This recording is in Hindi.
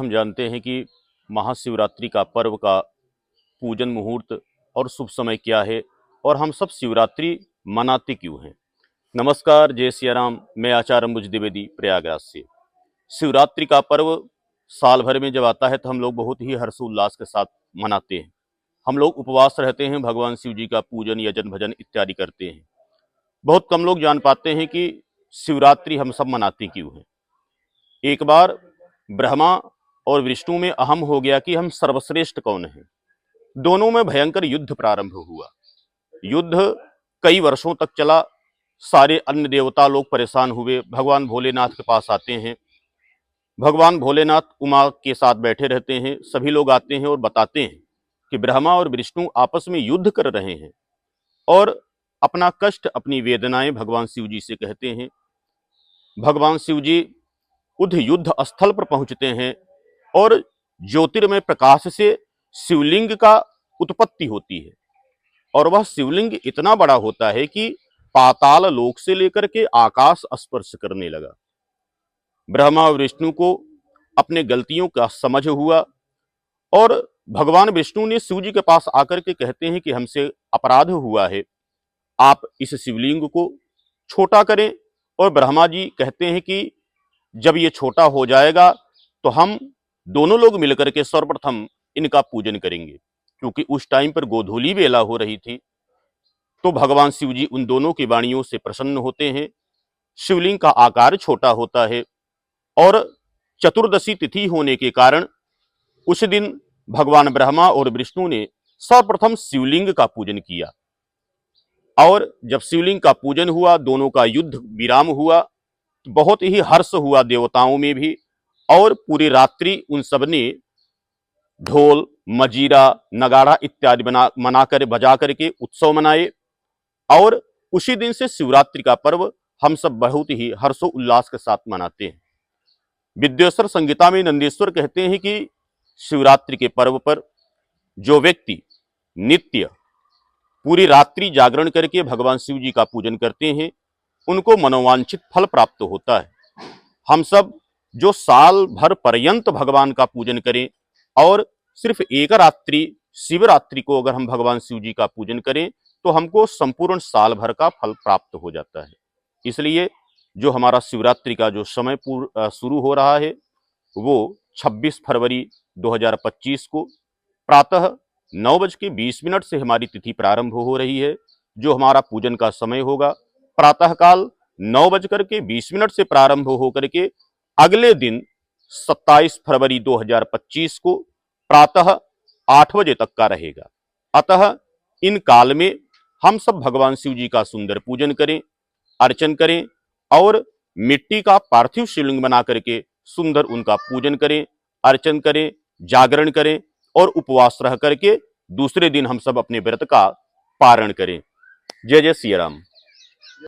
हम जानते हैं कि महाशिवरात्रि का पर्व का पूजन मुहूर्त और शुभ समय क्या है और हम सब शिवरात्रि मनाते क्यों हैं। नमस्कार, जय सिया राम। मैं आचार्य अंबुज द्विवेदी प्रयागराज से। शिवरात्रि का पर्व साल भर में जब आता है तो हम लोग बहुत ही हर्षोल्लास के साथ मनाते हैं। हम लोग उपवास रहते हैं, भगवान शिव जी का पूजन यजन भजन इत्यादि करते हैं। बहुत कम लोग जान पाते हैं कि शिवरात्रि हम सब मनाते क्यों हैं। एक बार ब्रह्मा और विष्णु में अहम हो गया कि हम सर्वश्रेष्ठ कौन हैं। दोनों में भयंकर युद्ध प्रारंभ हुआ। युद्ध कई वर्षों तक चला। सारे अन्य देवता लोग परेशान हुए, भगवान भोलेनाथ के पास आते हैं। भगवान भोलेनाथ उमा के साथ बैठे रहते हैं। सभी लोग आते हैं और बताते हैं कि ब्रह्मा और विष्णु आपस में युद्ध कर रहे हैं और अपना कष्ट, अपनी वेदनाएं भगवान शिव जी से कहते हैं। भगवान शिव जी उस युद्ध स्थल पर पहुंचते हैं और ज्योतिर्मय प्रकाश से शिवलिंग का उत्पत्ति होती है और वह शिवलिंग इतना बड़ा होता है कि पाताल लोक से लेकर के आकाश स्पर्श करने लगा। ब्रह्मा और विष्णु को अपने गलतियों का समझ हुआ और भगवान विष्णु ने शिव जी के पास आकर के कहते हैं कि हमसे अपराध हुआ है, आप इस शिवलिंग को छोटा करें। और ब्रह्मा जी कहते हैं कि जब ये छोटा हो जाएगा तो हम दोनों लोग मिलकर के सर्वप्रथम इनका पूजन करेंगे, क्योंकि उस टाइम पर गोधूली बेला हो रही थी। तो भगवान शिव जी उन दोनों की वाणियों से प्रसन्न होते हैं। शिवलिंग का आकार छोटा होता है और चतुर्दशी तिथि होने के कारण उस दिन भगवान ब्रह्मा और विष्णु ने सर्वप्रथम शिवलिंग का पूजन किया। और जब शिवलिंग का पूजन हुआ, दोनों का युद्ध विराम हुआ, तो बहुत ही हर्ष हुआ देवताओं में भी। और पूरी रात्रि उन सब ने ढोल, मजीरा, नगाड़ा इत्यादि मनाकर बजा करके उत्सव मनाए। और उसी दिन से शिवरात्रि का पर्व हम सब बहुत ही हर्षोल्लास के साथ मनाते हैं। विद्येश्वर संहिता में नंदेश्वर कहते हैं कि शिवरात्रि के पर्व पर जो व्यक्ति नित्य पूरी रात्रि जागरण करके भगवान शिव जी का पूजन करते हैं, उनको मनोवांछित फल प्राप्त होता है। हम सब जो साल भर पर्यंत भगवान का पूजन करें और सिर्फ एक रात्रि शिवरात्रि को अगर हम भगवान शिव जी का पूजन करें तो हमको संपूर्ण साल भर का फल प्राप्त हो जाता है। इसलिए जो हमारा शिवरात्रि का जो समय शुरू हो रहा है वो 26 फरवरी 2025 को प्रातः 9:20 से हमारी तिथि प्रारंभ हो रही है। जो हमारा पूजन का समय होगा प्रातःकाल 9:20 से प्रारंभ होकर के अगले दिन 27 फरवरी 2025 को प्रातः 8 बजे तक का रहेगा। अतः इन काल में हम सब भगवान शिव जी का सुंदर पूजन करें, अर्चन करें और मिट्टी का पार्थिव शिवलिंग बना करके सुंदर उनका पूजन करें, अर्चन करें, जागरण करें और उपवास रह करके दूसरे दिन हम सब अपने व्रत का पारण करें। जय जय सिया राम।